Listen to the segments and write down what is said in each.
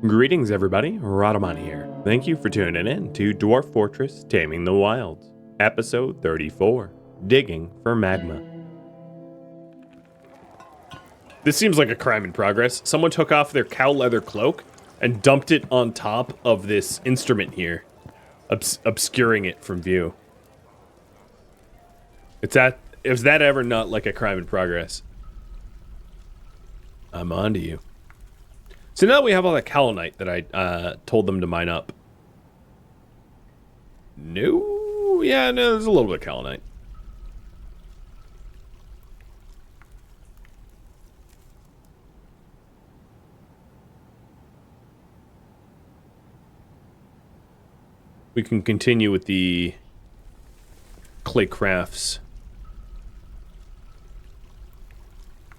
Greetings everybody, Radamani here. Thank you for tuning in to Dwarf Fortress Taming the Wilds, episode 34, Digging for Magma. This seems like a crime in progress. Someone took off their cow leather cloak and dumped it on top of this instrument here, obscuring it from view. Is that ever not like a crime in progress? I'm on to you. So now we have all that kaolinite that I told them to mine up. No, there's a little bit of kaolinite. We can continue with the clay crafts.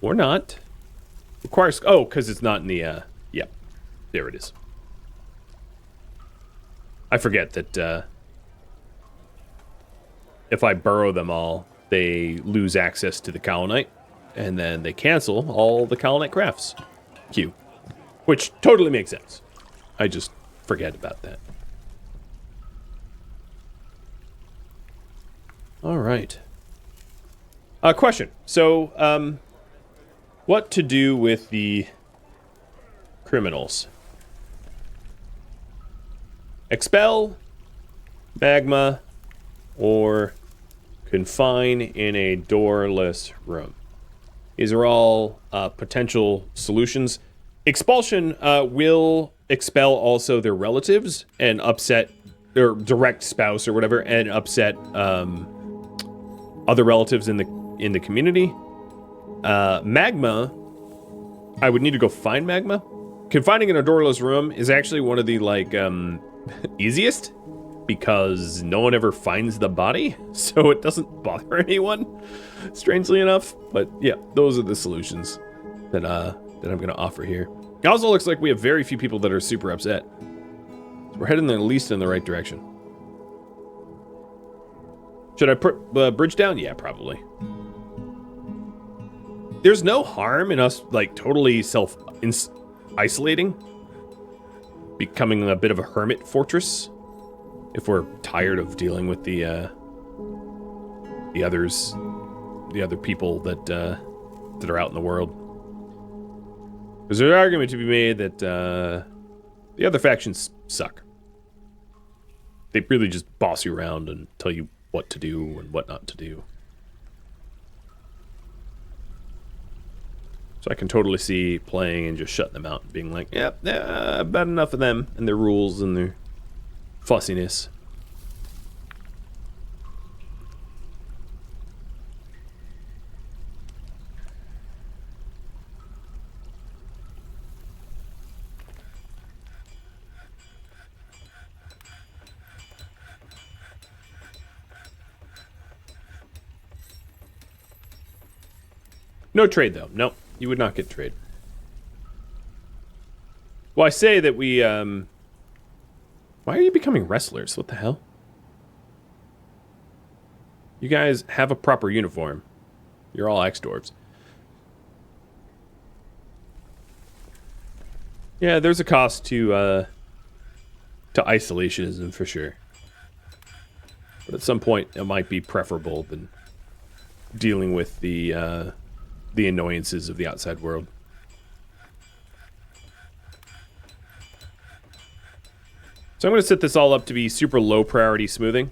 Or not. Requires, because it's not in the, yeah, there it is. I forget that, if I burrow them all, they lose access to the kaolinite, and then they cancel all the kaolinite crafts. Q. Which totally makes sense. I just forget about that. Alright. Question. So, what to do with the criminals? Expel, magma, or confine in a doorless room. These are all potential solutions. Expulsion will expel also their relatives and upset their direct spouse or whatever, and upset other relatives in the community. Magma, I would need to go find magma. Confining in a doorless room is actually one of the, easiest, because no one ever finds the body, so it doesn't bother anyone, strangely enough. But yeah, those are the solutions that I'm going to offer here. It also looks like we have very few people that are super upset. So we're heading at least in the right direction. Should I put the bridge down? Yeah, probably. There's no harm in us, totally self-isolating. Becoming a bit of a hermit fortress. If we're tired of dealing with the other people that are out in the world. Because there's an argument to be made that the other factions suck. They really just boss you around and tell you what to do and what not to do. So I can totally see playing and just shutting them out and being like, yep, about enough of them and their rules and their fussiness. No trade, though. Nope. You would not get trade. Well, I say that we, Why are you becoming wrestlers? What the hell? You guys have a proper uniform. You're all ex-dwarves. Yeah, there's a cost to isolationism, for sure. But at some point, it might be preferable than dealing with the annoyances of the outside world. So I'm going to set this all up to be super low priority smoothing.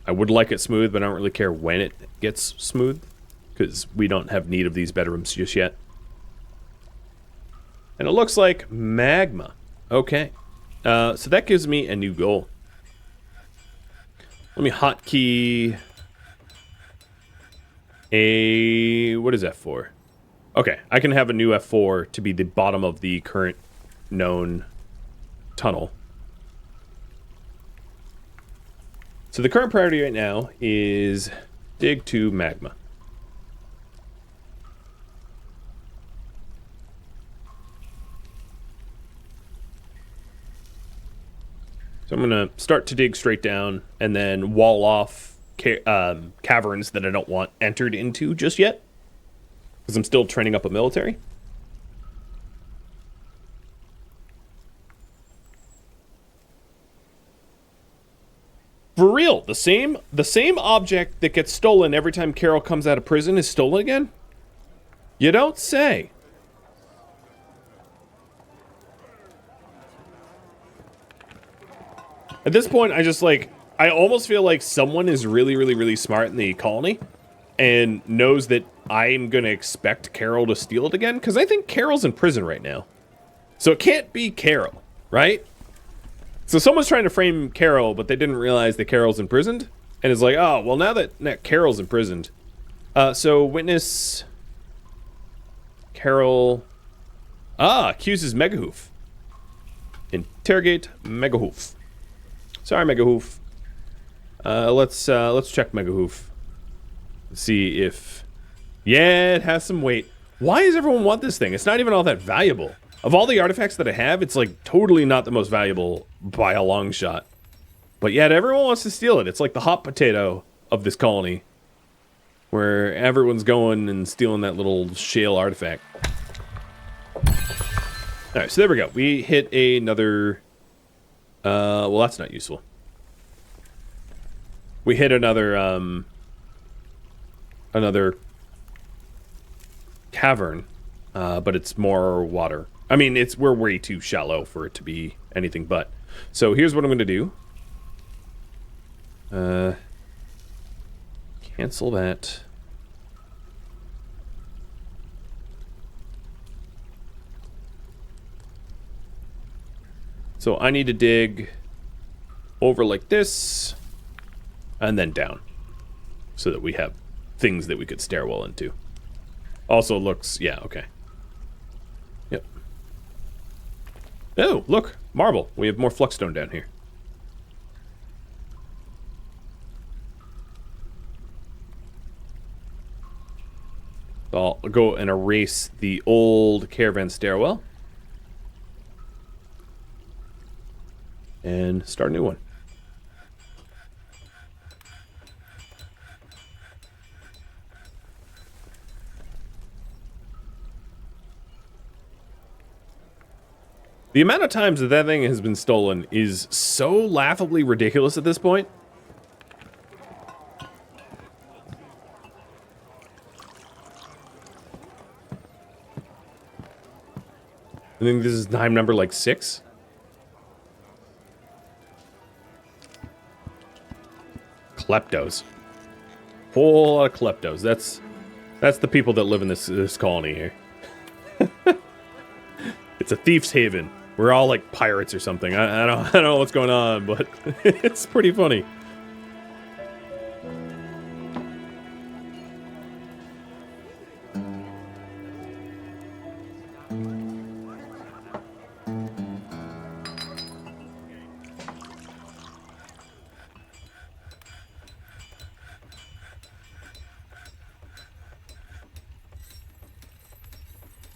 I would like it smooth, but I don't really care when it gets smooth, because we don't have need of these bedrooms just yet. And it looks like magma. Okay. So that gives me a new goal. Let me hotkey what is F4? Okay, I can have a new F4 to be the bottom of the current known tunnel. So the current priority right now is dig to magma. So I'm going to start to dig straight down and then wall off caverns that I don't want entered into just yet, because I'm still training up a military. For real, the same object that gets stolen every time Carol comes out of prison is stolen again? You don't say. At this point, I almost feel like someone is really, really, really smart in the colony and knows that I'm going to expect Carol to steal it again, because I think Carol's in prison right now. So it can't be Carol, right? So someone's trying to frame Carol, but they didn't realize that Carol's imprisoned. And it's like, oh, well, now that Carol's imprisoned. So witness Carol accuses Megahoof. Interrogate Megahoof. Sorry, Megahoof. Let's check Megahoof. See if... Yeah, it has some weight. Why does everyone want this thing? It's not even all that valuable. Of all the artifacts that I have, it's like totally not the most valuable by a long shot. But yet everyone wants to steal it. It's like the hot potato of this colony, where everyone's going and stealing that little shale artifact. Alright, so there we go. We hit another... well, that's not useful. We hit another cavern, but it's more water. I mean, we're way too shallow for it to be anything but. So here's what I'm going to do. Cancel that. So I need to dig over like this, and then down, so that we have things that we could stairwell into. Also looks, yeah, okay. Yep. Oh, look, marble. We have more Flux Stone down here. I'll go and erase the old caravan stairwell. And start a new one. The amount of times that thing has been stolen is so laughably ridiculous at this point. I think this is time number like 6. Kleptos. Whole lot of kleptos. That's the people that live in this colony here. It's a thief's haven. We're all like pirates or something. I don't know what's going on, but it's pretty funny.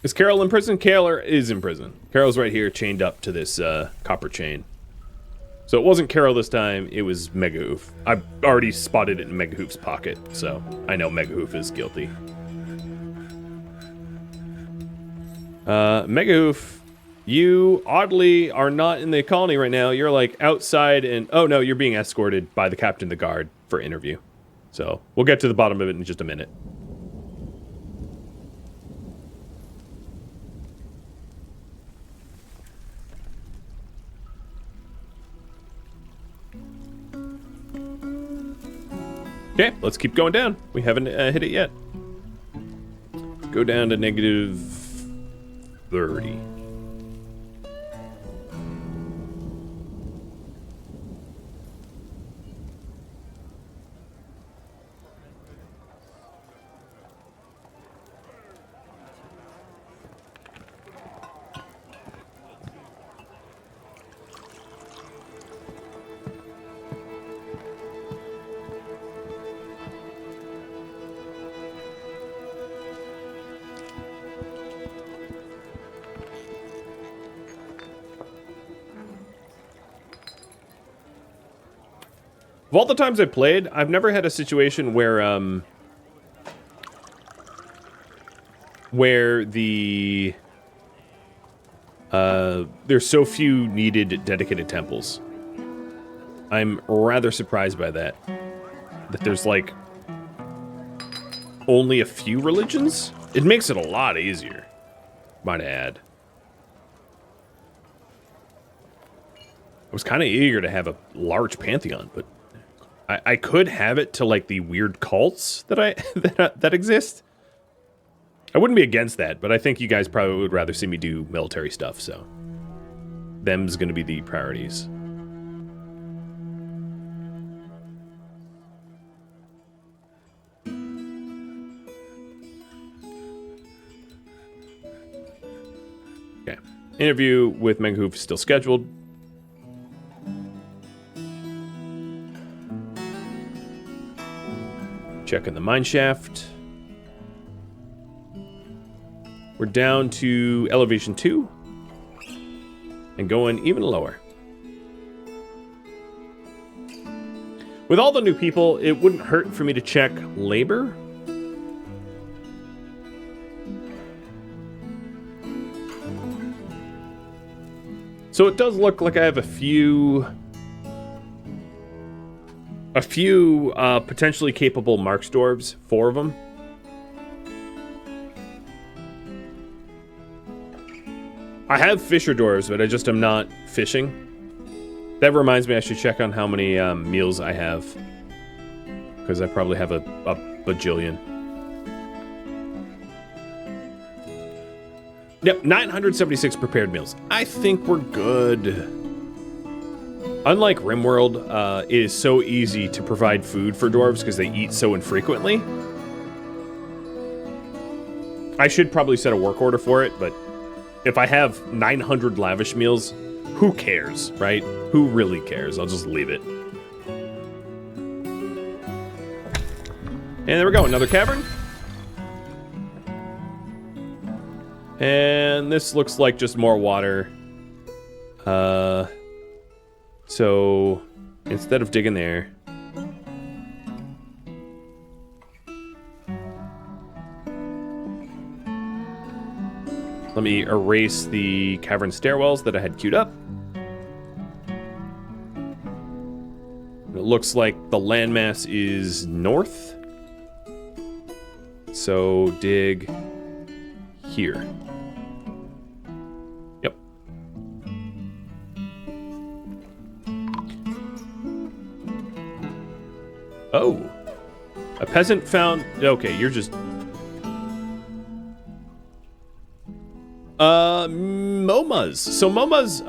Is Carol in prison? Carol is in prison. Carol's right here, chained up to this copper chain. So it wasn't Carol this time, it was Megahoof. I've already spotted it in Megahoof's pocket, so I know Megahoof is guilty. Megahoof, you oddly are not in the colony right now. You're like outside and... Oh no, you're being escorted by the captain of the guard for interview. So we'll get to the bottom of it in just a minute. Okay, let's keep going down. We haven't hit it yet. Go down to negative 30. Of all the times I played, I've never had a situation where the there's so few needed dedicated temples. I'm rather surprised by that. That there's, like, only a few religions? It makes it a lot easier, might add. I was kind of eager to have a large pantheon, but I could have it to, like, the weird cults that that exist. I wouldn't be against that, but I think you guys probably would rather see me do military stuff, so them's gonna be the priorities. Okay. Interview with Megahoof is still scheduled. Checking the mine shaft. We're down to elevation 2. And going even lower. With all the new people, it wouldn't hurt for me to check labor. So it does look like I have a few potentially capable Marks dwarves, 4 of them. I have fisher dwarves, but I just am not fishing. That reminds me I should check on how many meals I have. Because I probably have a bajillion. Yep, 976 prepared meals. I think we're good. Unlike RimWorld, it is so easy to provide food for dwarves because they eat so infrequently. I should probably set a work order for it, but if I have 900 lavish meals, who cares, right? Who really cares? I'll just leave it. And there we go, another cavern. And this looks like just more water. So instead of digging there, let me erase the cavern stairwells that I had queued up. It looks like the landmass is north. So dig here. Yep. Oh. A peasant found... Okay, you're just... Momas. So Momas,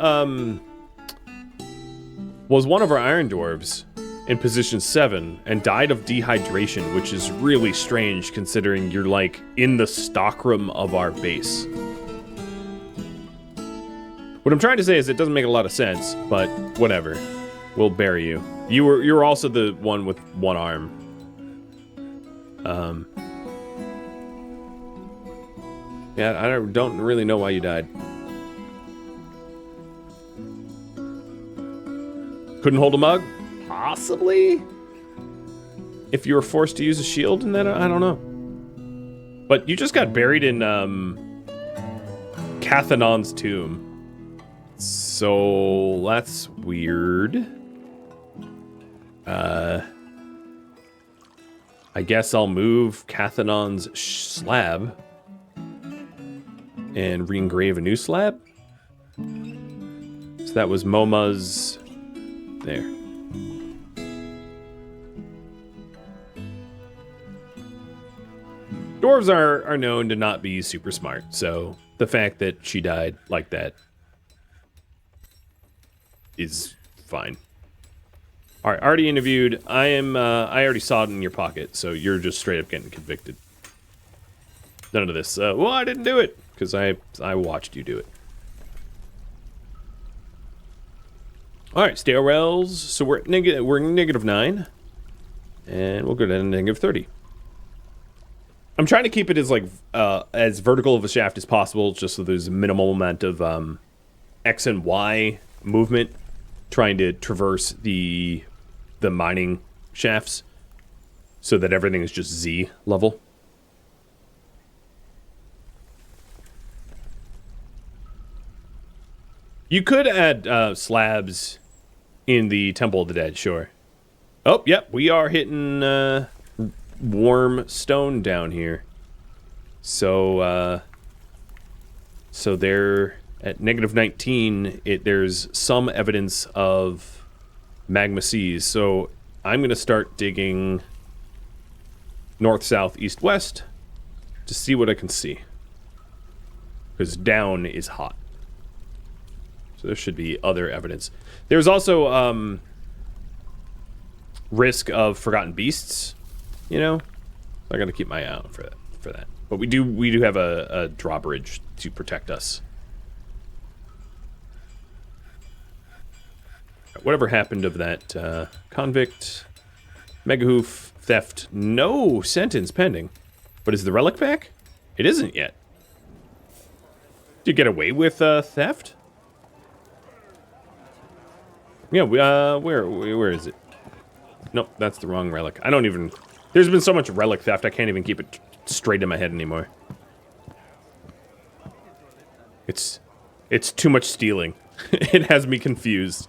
was one of our iron dwarves in position 7 and died of dehydration, which is really strange considering you're, like, in the stockroom of our base. What I'm trying to say is it doesn't make a lot of sense, but whatever. We'll bury you. You were also the one with one arm. Yeah, I don't really know why you died. Couldn't hold a mug? Possibly? If you were forced to use a shield in that, I don't know. But you just got buried in, Cathanon's tomb. So, that's weird. I guess I'll move Cathanon's slab and re-engrave a new slab. So that was Moma's... There. Dwarves are known to not be super smart, so the fact that she died like that is fine. All right, already interviewed. I already saw it in your pocket, so you're just straight up getting convicted. None of this. Well, I didn't do it because I watched you do it. All right, stairwells. So we're -9, and we'll go down to -30. I'm trying to keep it as like as vertical of a shaft as possible, just so there's a minimal amount of X and Y movement, trying to traverse the mining shafts, so that everything is just Z level. You could add slabs In the Temple of the Dead, sure. Oh, yep, we are hitting warm stone down here. So, so they're at -19. There's some evidence of magma seas. So I'm going to start digging north, south, east, west to see what I can see. Because down is hot. So there should be other evidence. There's also risk of forgotten beasts, you know? I got to keep my eye out for that. But we do have a drawbridge to protect us. Whatever happened of that convict, megahoof, theft, no sentence pending. But is the relic back? It isn't yet. Did you get away with theft? Yeah, where is it? Nope, that's the wrong relic. I don't even... There's been so much relic theft, I can't even keep it straight in my head anymore. It's too much stealing. It has me confused.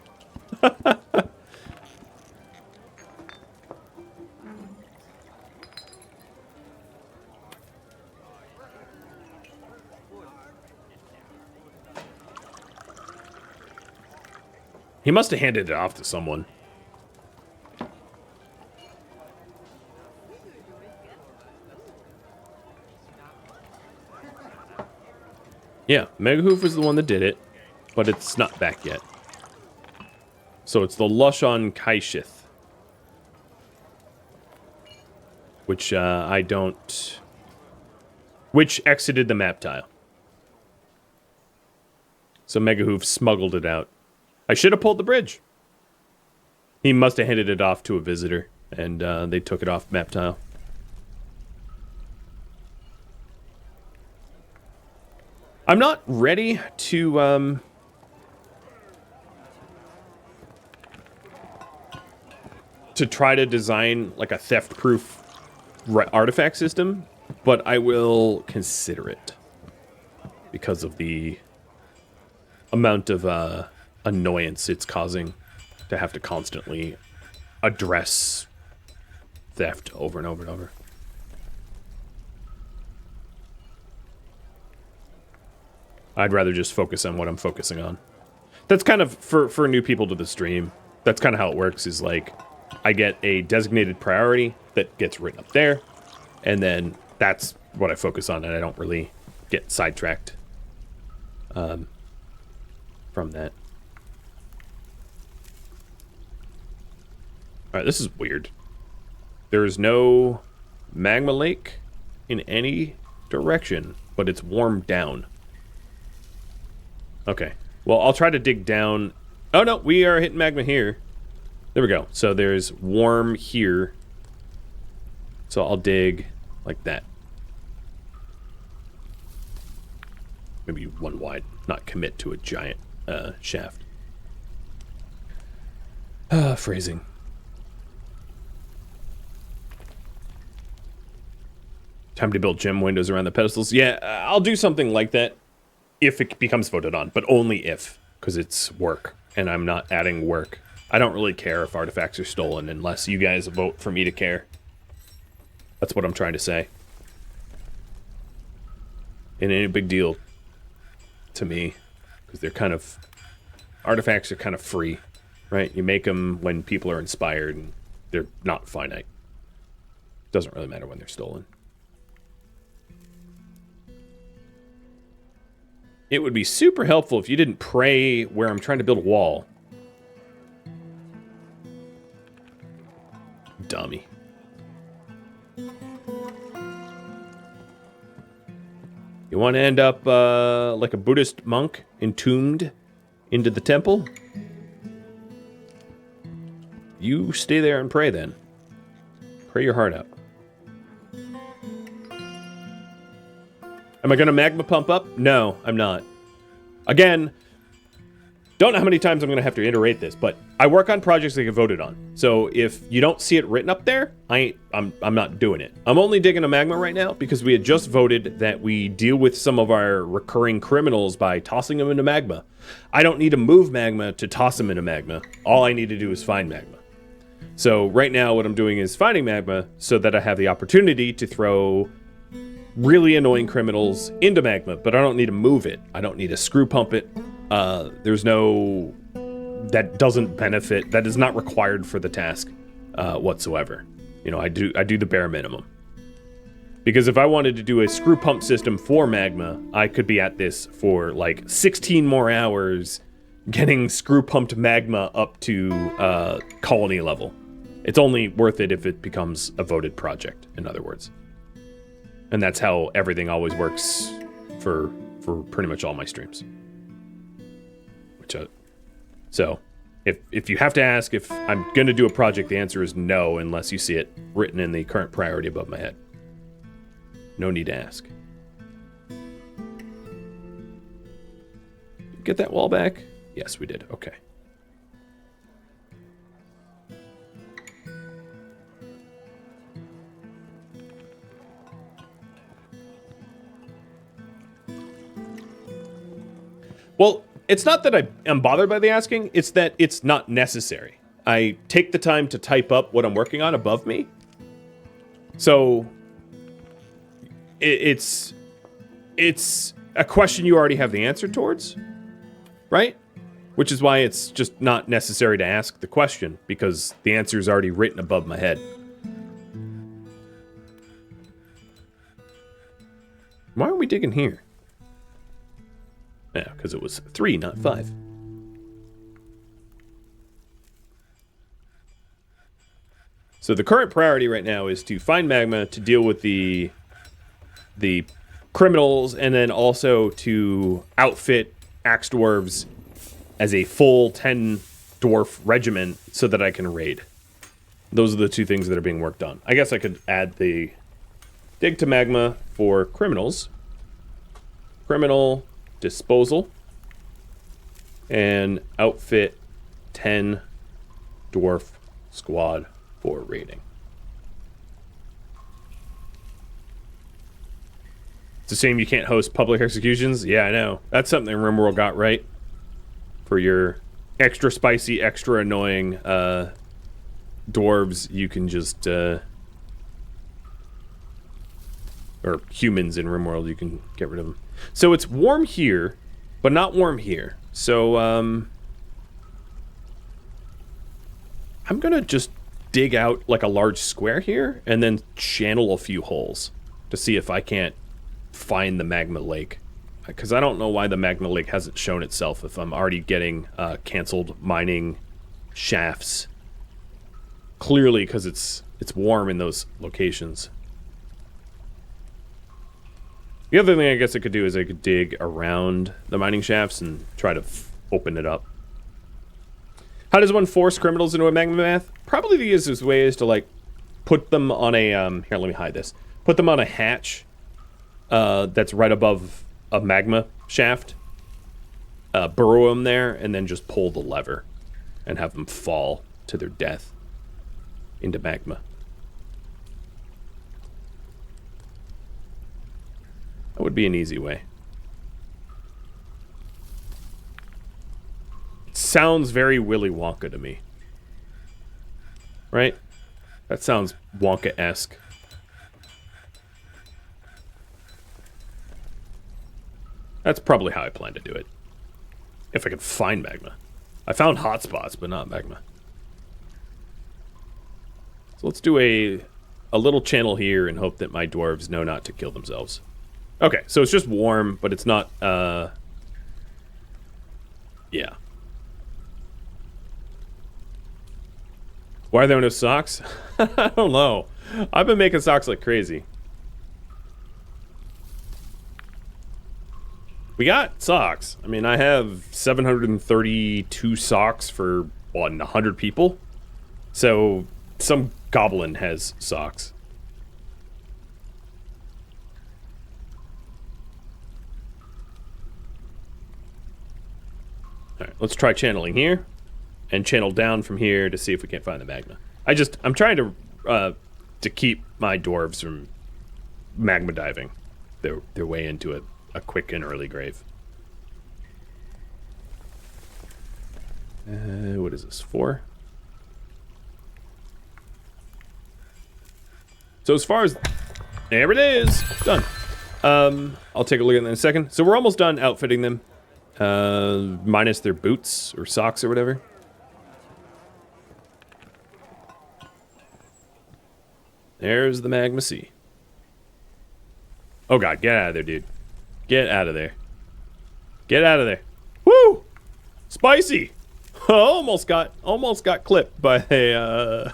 He must have handed it off to someone. Yeah, Megahoof is the one that did it, but it's not back yet. So it's the Lushon Kaishith. Which I don't... Which exited the map tile. So Megahoof smuggled it out. I should have pulled the bridge. He must have handed it off to a visitor, and they took it off map tile. I'm not ready to try to design like a theft-proof artifact system, but I will consider it because of the amount of annoyance it's causing to have to constantly address theft over and over and over. I'd rather just focus on what I'm focusing on. That's kind of, for new people to the stream, that's kind of how it works, is like, I get a designated priority that gets written up there, and then that's what I focus on, and I don't really get sidetracked from that. Alright, this is weird. There is no magma lake in any direction, but it's warmed down. Okay. Well, I'll try to dig down. Oh, no, we are hitting magma here. There we go. So there's warm here. So I'll dig like that. Maybe one wide. Not commit to a giant shaft. Phrasing. Time to build gem windows around the pedestals. Yeah, I'll do something like that. If it becomes voted on, but only if, because it's work, and I'm not adding work. I don't really care if artifacts are stolen unless you guys vote for me to care. That's what I'm trying to say. It ain't a big deal to me, because they're kind of... Artifacts are kind of free, right? You make them when people are inspired, and they're not finite. Doesn't really matter when they're stolen. It would be super helpful if you didn't pray where I'm trying to build a wall. Dummy. You want to end up like a Buddhist monk entombed into the temple? You stay there and pray then. Pray your heart out. Am I going to magma pump up? No, I'm not. Again, Don't know how many times I'm going to have to iterate this, but I work on projects that get voted on. So if you don't see it written up there, I'm not doing it. I'm only digging a Magma right now because we had just voted that we deal with some of our recurring criminals by tossing them into Magma. I don't need to move Magma to toss them into Magma. All I need to do is find Magma. So right now what I'm doing is finding Magma so that I have the opportunity to throw really annoying criminals into Magma, but I don't need to move it. I don't need to screw pump it. There's no... That doesn't benefit... That is not required for the task whatsoever. You know, I do the bare minimum. Because if I wanted to do a screw pump system for Magma, I could be at this for like 16 more hours getting screw pumped Magma up to colony level. It's only worth it if it becomes a voted project, in other words. And that's how everything always works for pretty much all my streams. So, if you have to ask if I'm going to do a project, the answer is no, unless you see it written in the current priority above my head. No need to ask. Get that wall back? Yes, we did. Okay. Well, it's not that I am bothered by the asking, it's that it's not necessary. I take the time to type up what I'm working on above me. So it's a question you already have the answer towards, right? Which is why it's just not necessary to ask the question, because the answer is already written above my head. Why are we digging here? Yeah, because it was 3, not 5. So the current priority right now is to find Magma, to deal with the criminals, and then also to outfit axe dwarves as a full 10 dwarf regiment so that I can raid. Those are the two things that are being worked on. I guess I could add the dig to Magma for criminals. Criminal disposal. And outfit 10 dwarf squad for raiding. It's a shame you can't host public executions. Yeah, I know. That's something RimWorld got right. For your extra spicy, extra annoying dwarves, you can just... or humans in RimWorld, you can get rid of them. So it's warm here, but not warm here. So, I'm gonna just dig out like a large square here and then channel a few holes to see if I can't find the magma lake. Because I don't know why the magma lake hasn't shown itself if I'm already getting canceled mining shafts. Clearly because it's warm in those locations. The other thing I guess I could do is I could dig around the mining shafts and try to open it up. How does one force criminals into a magma bath? Probably the easiest way is to like put them on a here, let me hide this. Put them on a hatch that's right above a magma shaft. Burrow them there and then just pull the lever and have them fall to their death into magma. That would be an easy way. It sounds very Willy Wonka to me. Right? That sounds Wonka-esque. That's probably how I plan to do it. If I can find magma. I found hotspots, but not magma. So let's do a little channel here and hope that my dwarves know not to kill themselves. Okay, so it's just warm, but it's not, yeah. Why are there no socks? I don't know. I've been making socks like crazy. We got socks. I mean, I have 732 socks for, what, 100 people? So, some goblin has socks. All right, let's try channeling here, and channel down from here to see if we can't find the magma. I'm trying to keep my dwarves from magma diving their way into a quick and early grave. What is this, 4? So as far as... There it is! Done. I'll take a look at that in a second. So we're almost done outfitting them. Minus their boots or socks or whatever. There's the Magma Sea. Oh god, get out of there, dude. Get out of there. Get out of there. Woo! Spicy! almost got clipped by the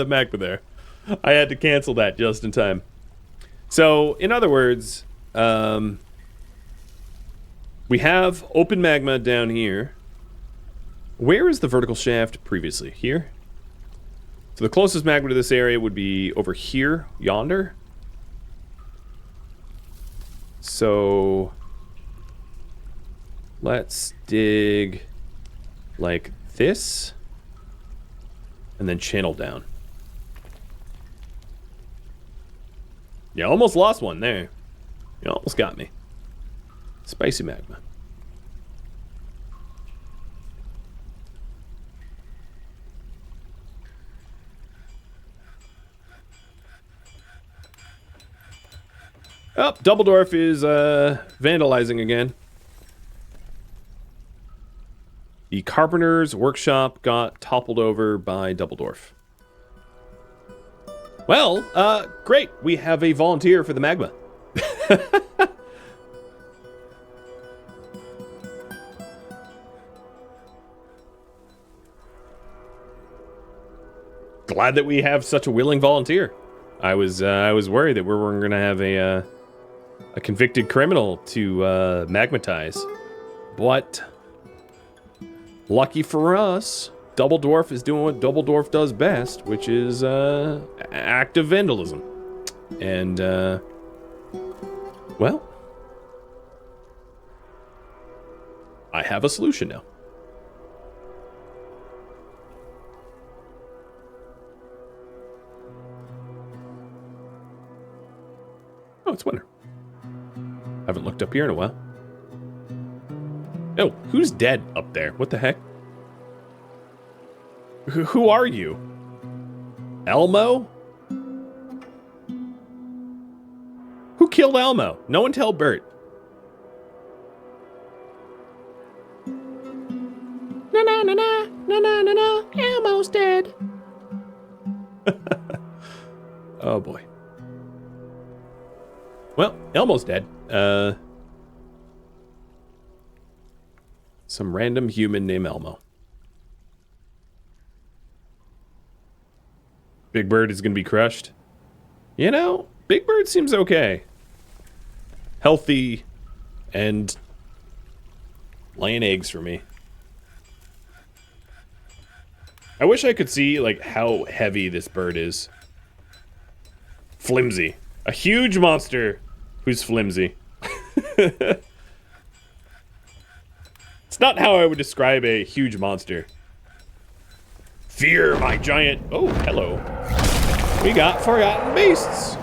magma there. I had to cancel that just in time. So, in other words, we have open magma down here. Where is the vertical shaft previously? Here? So the closest magma to this area would be over here, yonder. So let's dig like this and then channel down. You almost lost one there. You almost got me. Spicy magma. Oh, Double Dwarf is vandalizing again. The carpenter's workshop got toppled over by Double Dwarf. Well, great. We have a volunteer for the magma. Glad that we have such a willing volunteer. I was worried that we were going to have a convicted criminal to magmatize. But lucky for us, Double Dwarf is doing what Double Dwarf does best, which is active vandalism. And, well, I have a solution now. Oh, it's winter. Haven't looked up here in a while. Oh, who's dead up there? What the heck? Who are you? Elmo? Who killed Elmo? No one tell Bert. Na na na na na na na na. Elmo's dead. Oh boy. Well, Elmo's dead. Some random human named Elmo. Big Bird is going to be crushed. You know, Big Bird seems okay. Healthy and laying eggs for me. I wish I could see, like, how heavy this bird is. Flimsy. A huge monster who's flimsy. It's not how I would describe a huge monster. Fear my giant... Oh, hello. We got Forgotten Beasts.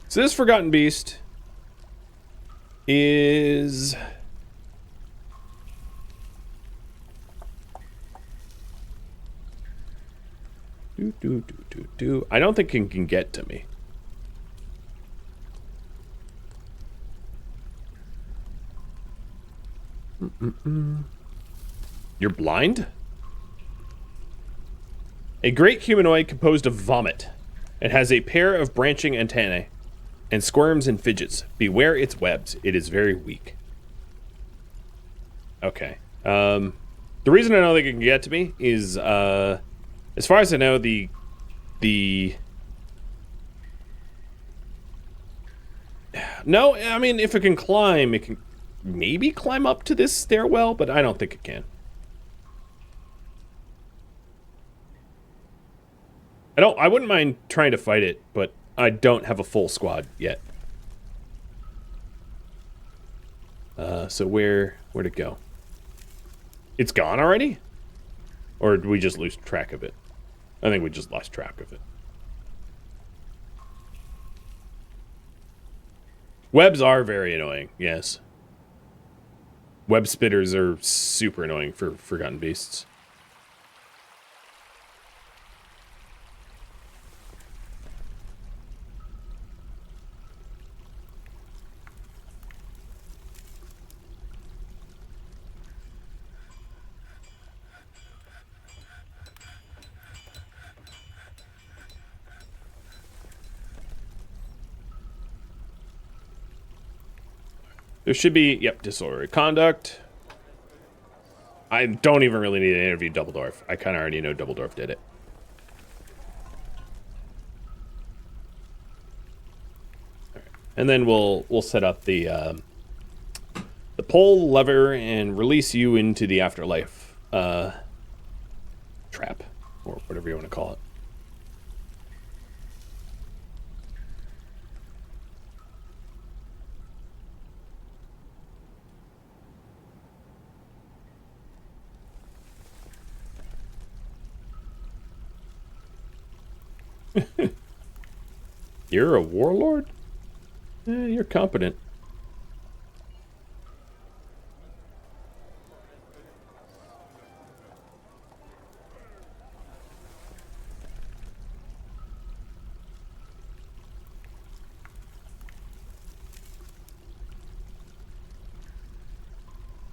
So this Forgotten Beast is... I don't think it can get to me. You're blind? A great humanoid composed of vomit. It has a pair of branching antennae and squirms and fidgets. Beware its webs. It is very weak. Okay. The reason I don't think it can get to me is, as far as I know, the no, I mean, if it can climb, it can maybe climb up to this stairwell, but I don't think it can. I wouldn't mind trying to fight it, but I don't have a full squad yet. So where'd it go? It's gone already? Or did we just lose track of it? I think we just lost track of it. Webs are very annoying, yes. Web spitters are super annoying for Forgotten Beasts. There should be, yep, disorderly conduct. I don't even really need to interview Double Dwarf. I kind of already know Double Dwarf did it. All right. And then we'll set up the pull lever and release you into the afterlife trap, or whatever you want to call it. You're a warlord? You're competent.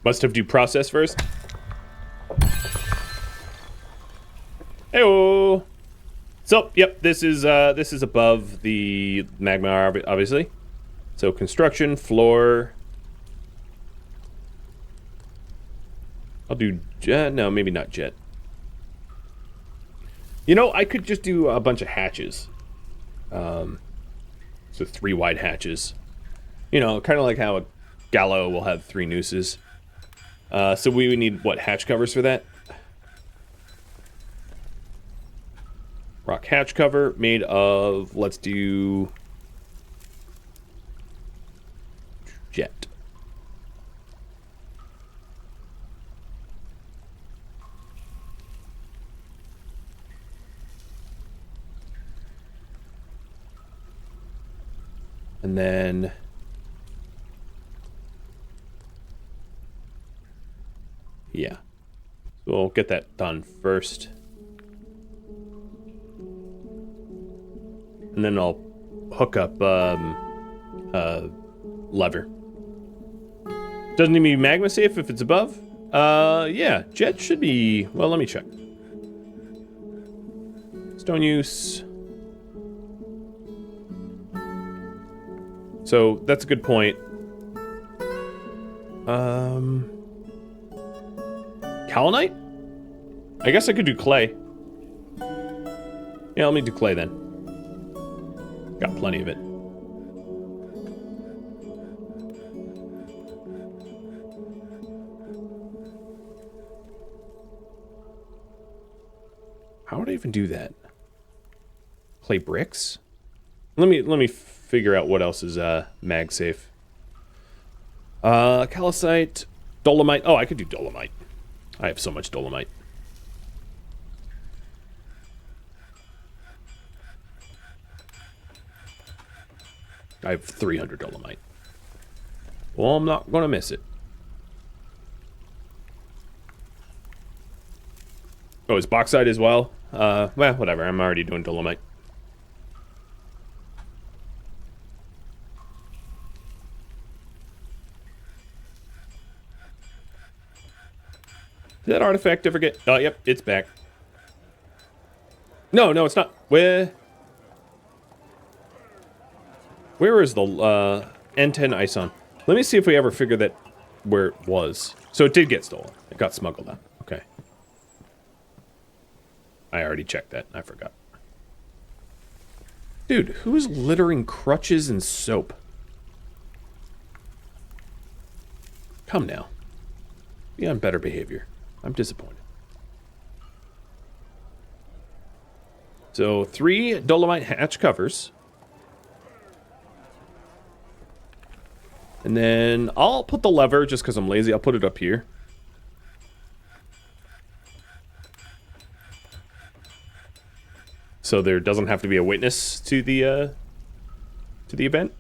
Must have due process first. Heyo. So, yep, this is above the magma, obviously. So, construction, floor. I'll do jet. No, maybe not jet. You know, I could just do a bunch of hatches. So 3 wide hatches. You know, kind of like how a gallow will have 3 nooses. So we would need, what, hatch covers for that? Rock hatch cover made of, let's do jet. And then yeah. So we'll get that done first. And then I'll hook up lever. Doesn't need to be magma safe if it's above. Yeah, jet should be, well, let me check. Stone use. So that's a good point. Kaolinite? I guess I could do clay. Yeah, let me do clay then. Got plenty of it. How would I even do that? Clay bricks? Let me figure out what else is mag safe. Calcite, dolomite. Oh, I could do dolomite. I have so much dolomite. I have 300 dolomite. Well, I'm not gonna miss it. Oh, it's bauxite as well? Well, whatever. I'm already doing dolomite. Did that artifact ever get... Oh, yep, it's back. No, it's not. Where is the N10 Ison? Let me see if we ever figure that where it was. So it did get stolen. It got smuggled out. Okay. I already checked that. I forgot. Dude, who is littering crutches and soap? Come now. Be on better behavior. I'm disappointed. So 3 dolomite hatch covers. And then I'll put the lever, just because I'm lazy, I'll put it up here. So there doesn't have to be a witness to the event.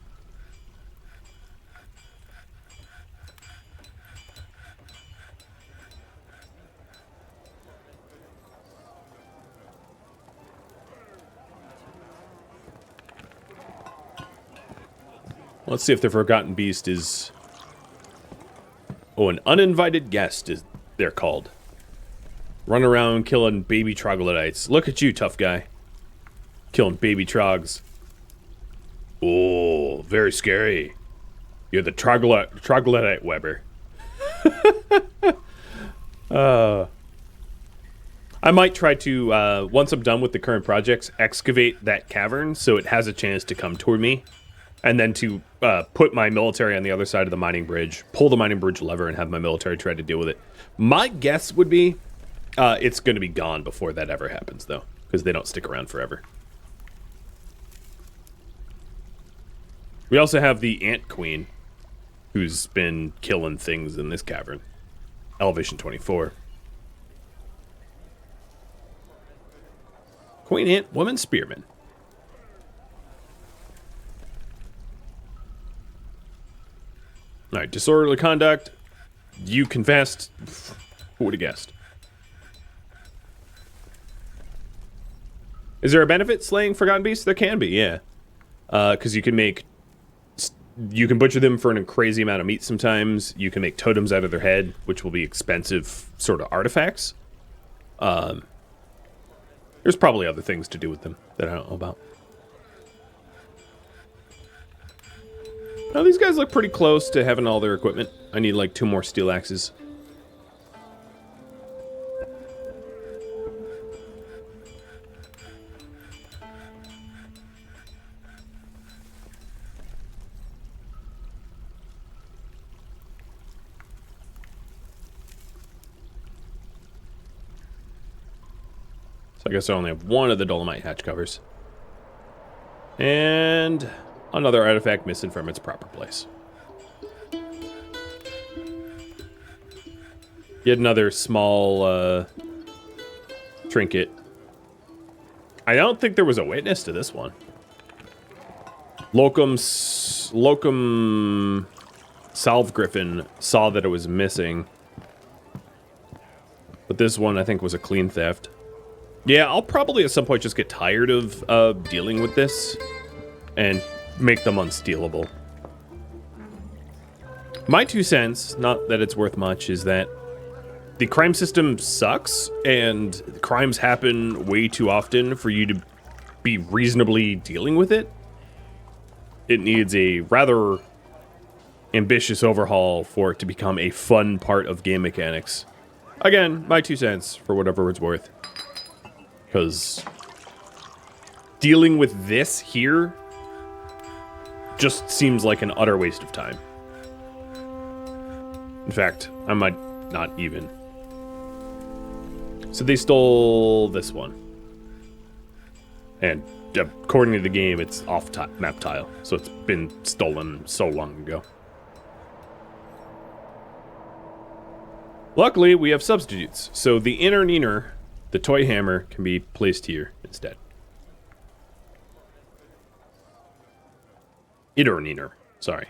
Let's see if the Forgotten Beast is... Oh, an uninvited guest, is they're called. Run around killing baby troglodytes. Look at you, tough guy. Killing baby trogs. Oh, very scary. You're the troglodyte Weber. I might try to, once I'm done with the current projects, excavate that cavern so it has a chance to come toward me. And then to put my military on the other side of the mining bridge, pull the mining bridge lever, and have my military try to deal with it. My guess would be it's going to be gone before that ever happens, though, because they don't stick around forever. We also have the Ant Queen, who's been killing things in this cavern. Elevation 24. Queen Ant, woman spearman. Alright, disorderly conduct. You confessed. Who would have guessed? Is there a benefit slaying Forgotten Beasts? There can be, yeah. Because you can make... You can butcher them for a crazy amount of meat sometimes. You can make totems out of their head, which will be expensive sort of artifacts. There's probably other things to do with them that I don't know about. Oh, these guys look pretty close to having all their equipment. I need like 2 more steel axes. So I guess I only have 1 of the dolomite hatch covers. And... another artifact missing from its proper place. Yet another small trinket. I don't think there was a witness to this one. Locum Salvegriffin saw that it was missing. But this one I think was a clean theft. Yeah, I'll probably at some point just get tired of dealing with this and make them unstealable. My 2 cents, not that it's worth much, is that the crime system sucks, and crimes happen way too often for you to be reasonably dealing with it. It needs a rather ambitious overhaul for it to become a fun part of game mechanics. Again, my 2 cents for whatever it's worth. Because dealing with this here just seems like an utter waste of time. In fact, I might not even. So they stole this one. And according to the game, it's off map tile. So it's been stolen so long ago. Luckily, we have substitutes. So the inner neener, the toy hammer, can be placed here instead. Inner neener, sorry.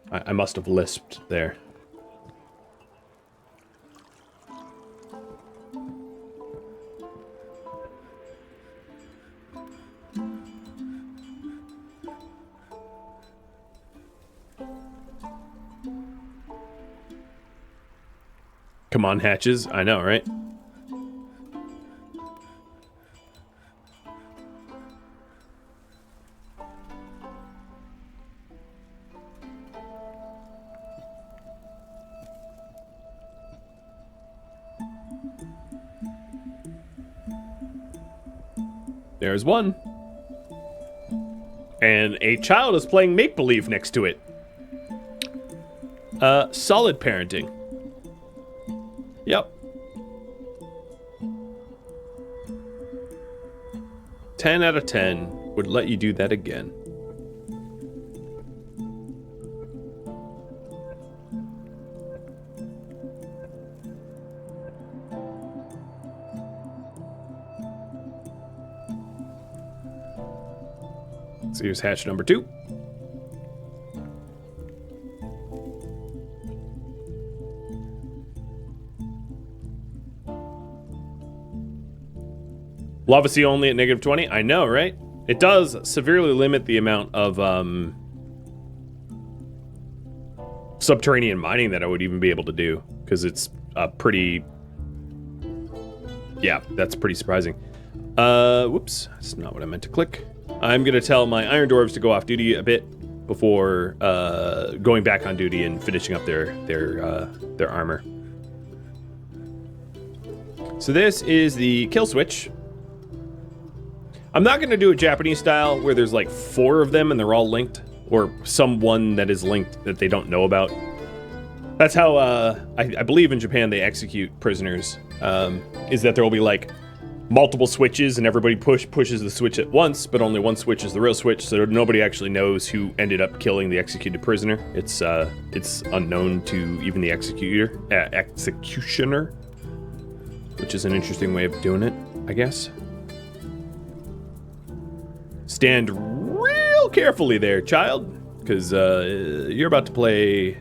I must have lisped there. Come on, hatches. I know, right? There's one. And a child is playing make-believe next to it. Solid parenting. Yep. 10 out of 10 would let you do that again. So here's hatch number 2. Lava sea only at -20? I know, right? It does severely limit the amount of subterranean mining that I would even be able to do, because it's pretty... Yeah, that's pretty surprising. Whoops, that's not what I meant to click. I'm gonna tell my iron dwarves to go off duty a bit before going back on duty and finishing up their armor. So this is the kill switch. I'm not going to do a Japanese style where there's like 4 of them and they're all linked, or someone that is linked that they don't know about. That's how I believe in Japan they execute prisoners, is that there will be like multiple switches and everybody pushes the switch at once, but only one switch is the real switch, so nobody actually knows who ended up killing the executed prisoner. It's unknown to even the executioner, which is an interesting way of doing it, I guess. Stand real carefully there, child, because you're about to play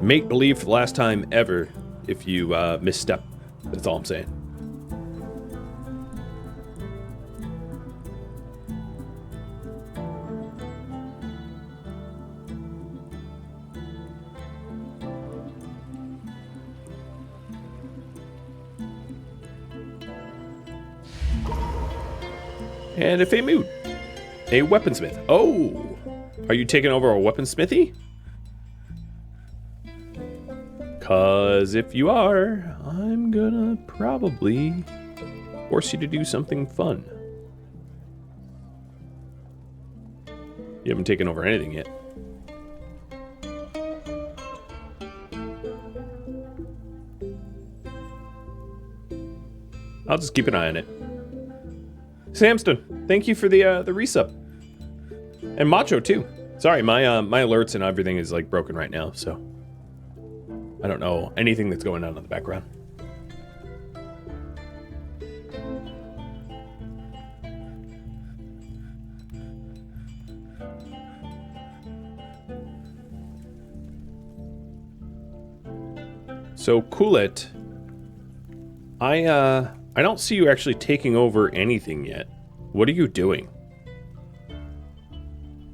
make-believe for the last time ever if you misstep. That's all I'm saying. And a Fey Mood. A weaponsmith. Oh! Are you taking over a weaponsmithy? Cause if you are, I'm gonna probably force you to do something fun. You haven't taken over anything yet. I'll just keep an eye on it. Samston, thank you for the resub. And Macho too. Sorry, my alerts and everything is like broken right now, so I don't know anything that's going on in the background. So Coolit, I don't see you actually taking over anything yet. What are you doing?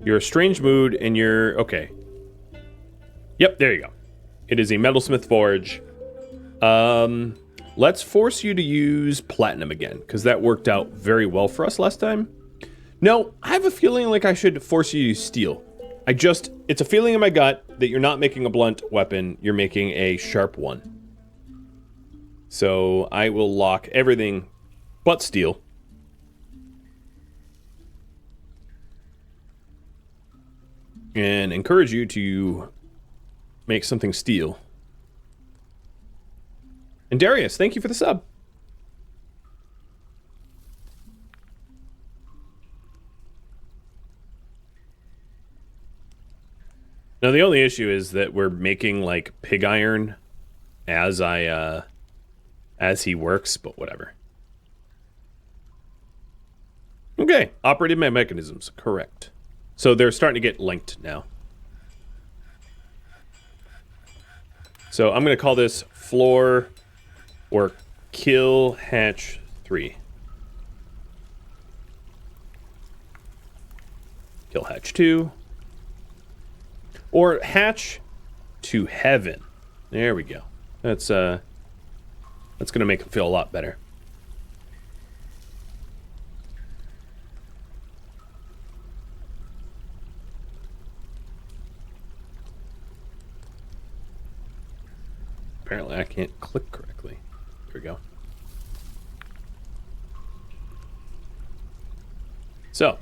You're a strange mood and you're... Okay. Yep, there you go. It is a metalsmith forge. Let's force you to use platinum again, because that worked out very well for us last time. No, I have a feeling like I should force you to use steel. It's a feeling in my gut that you're not making a blunt weapon, you're making a sharp one. So I will lock everything but steel. And encourage you to make something steel. And Darius, thank you for the sub. Now the only issue is that we're making like pig iron as he works, but whatever. Okay, operated mechanisms, correct. So they're starting to get linked now. So I'm going to call this floor or kill hatch 3. Kill hatch 2. Or hatch to heaven. There we go. That's going to make him feel a lot better. Apparently I can't click correctly. There we go. So,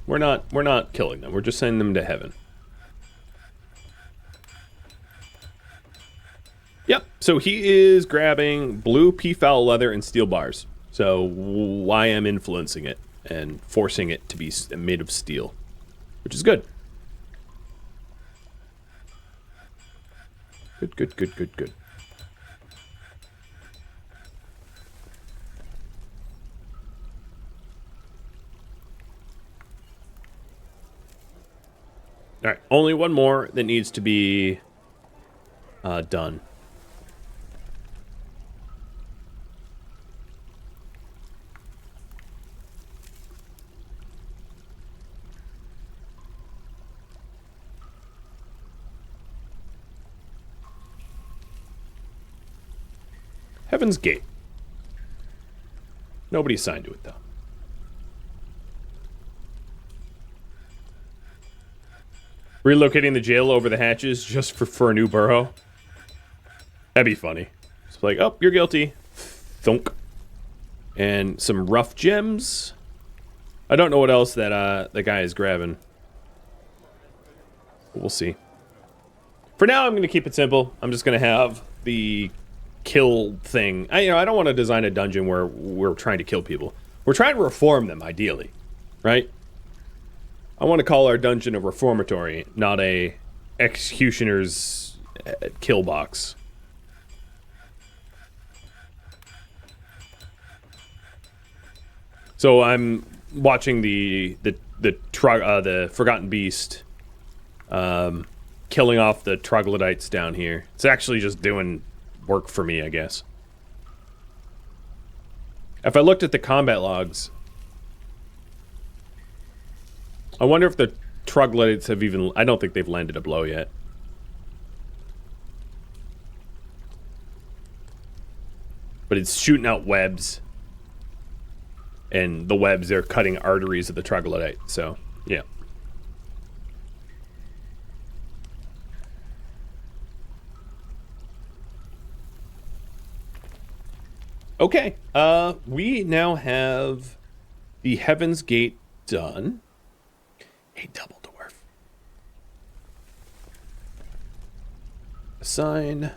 we're not killing them. We're just sending them to heaven. Yep. So he is grabbing blue peafowl leather and steel bars. So I am influencing it and forcing it to be made of steel, which is good. Good. Only one more that needs to be done. Heaven's Gate. Nobody assigned to it, though. Relocating the jail over the hatches just for a new burrow. That'd be funny. It's like, oh, you're guilty. Thunk. And some rough gems. I don't know what else that the guy is grabbing. But we'll see. For now, I'm going to keep it simple. I'm just going to have the kill thing. I don't want to design a dungeon where we're trying to kill people. We're trying to reform them, ideally. Right? I want to call our dungeon a reformatory, not a executioner's kill box. So I'm watching the Forgotten Beast killing off the troglodytes down here. It's actually just doing work for me, I guess. If I looked at the combat logs, I wonder if the troglodytes have even... I don't think they've landed a blow yet. But it's shooting out webs. And the webs are cutting arteries of the troglodyte, so, yeah. Okay, we now have the Heaven's Gate done. A double dwarf. Assign.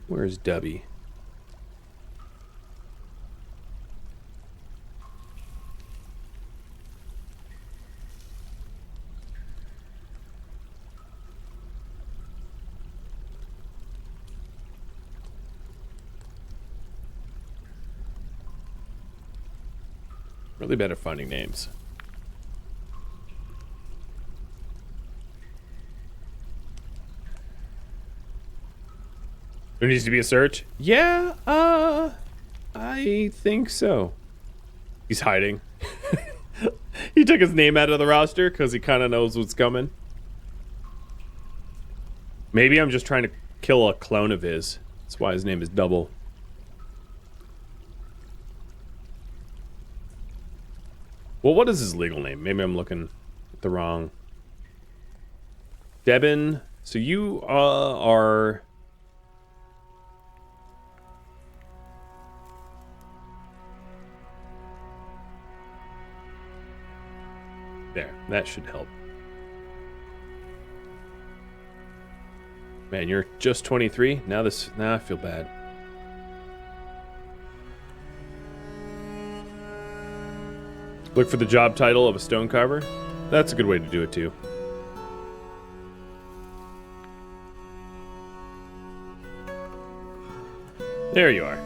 Where's Dubby? Really bad at finding names. There needs to be a search? Yeah, I think so. He's hiding. He took his name out of the roster because he kind of knows what's coming. Maybe I'm just trying to kill a clone of his. That's why his name is Double. Well, what is his legal name? Maybe I'm looking at the wrong... Debin. So you are... There, that should help. Man, you're just 23? Now I feel bad. Look for the job title of a stone carver. That's a good way to do it too. There you are.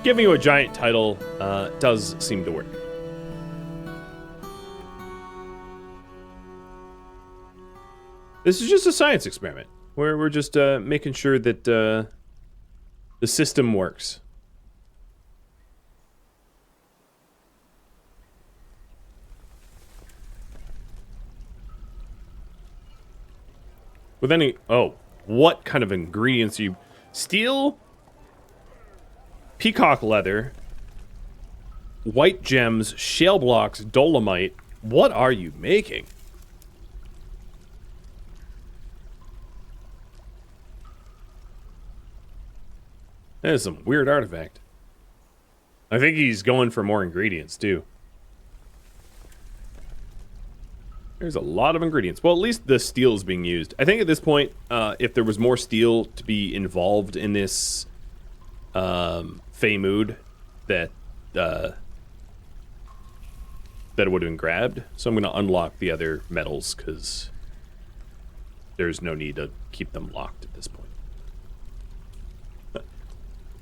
Giving you a giant title does seem to work. This is just a science experiment where we're just making sure that the system works. With any... Oh, what kind of ingredients you... Steel, peacock leather, white gems, shale blocks, dolomite. What are you making? That is some weird artifact. I think he's going for more ingredients, too. There's a lot of ingredients. Well, at least the steel is being used. I think at this point, if there was more steel to be involved in this Fey mood, that it would have been grabbed. So I'm going to unlock the other metals, because there's no need to keep them locked at this point.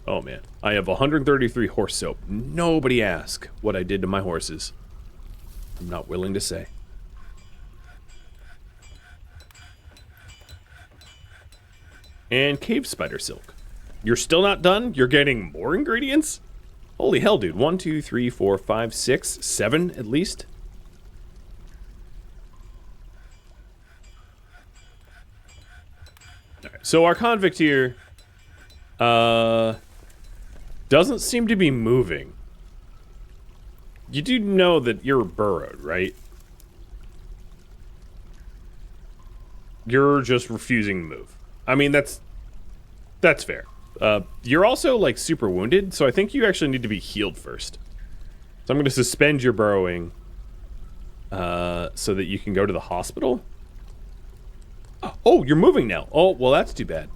Oh man, I have 133 horse soap. Nobody ask what I did to my horses. I'm not willing to say. And cave spider silk. You're still not done? You're getting more ingredients? Holy hell, dude. 1, 2, 3, 4, 5, 6, 7 at least. All right, so our convict here doesn't seem to be moving. You do know that you're burrowed, right? You're just refusing to move. I mean, that's fair. You're also, like, super wounded, so I think you actually need to be healed first. So I'm going to suspend your burrowing so that you can go to the hospital. Oh, you're moving now. Oh, well, that's too bad.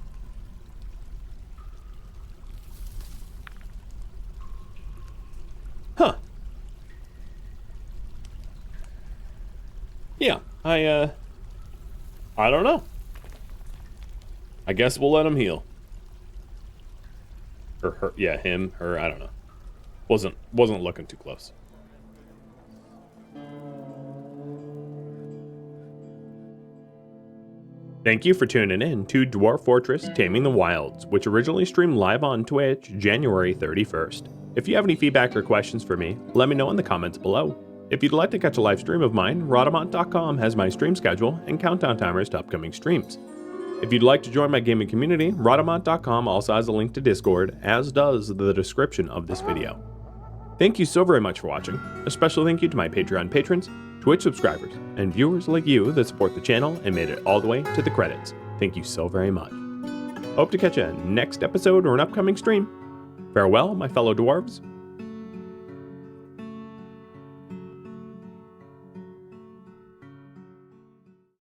Huh. Yeah, I don't know. I guess we'll let him heal. Or her, yeah, him, her, I don't know. Wasn't looking too close. Thank you for tuning in to Dwarf Fortress Taming the Wilds, which originally streamed live on Twitch January 31st. If you have any feedback or questions for me, let me know in the comments below. If you'd like to catch a live stream of mine, Rodamont.com has my stream schedule and countdown timers to upcoming streams. If you'd like to join my gaming community, Rodamont.com also has a link to Discord, as does the description of this video. Thank you so very much for watching. A special thank you to my Patreon patrons, Twitch subscribers, and viewers like you that support the channel and made it all the way to the credits. Thank you so very much. Hope to catch you next episode or an upcoming stream. Farewell, my fellow dwarves.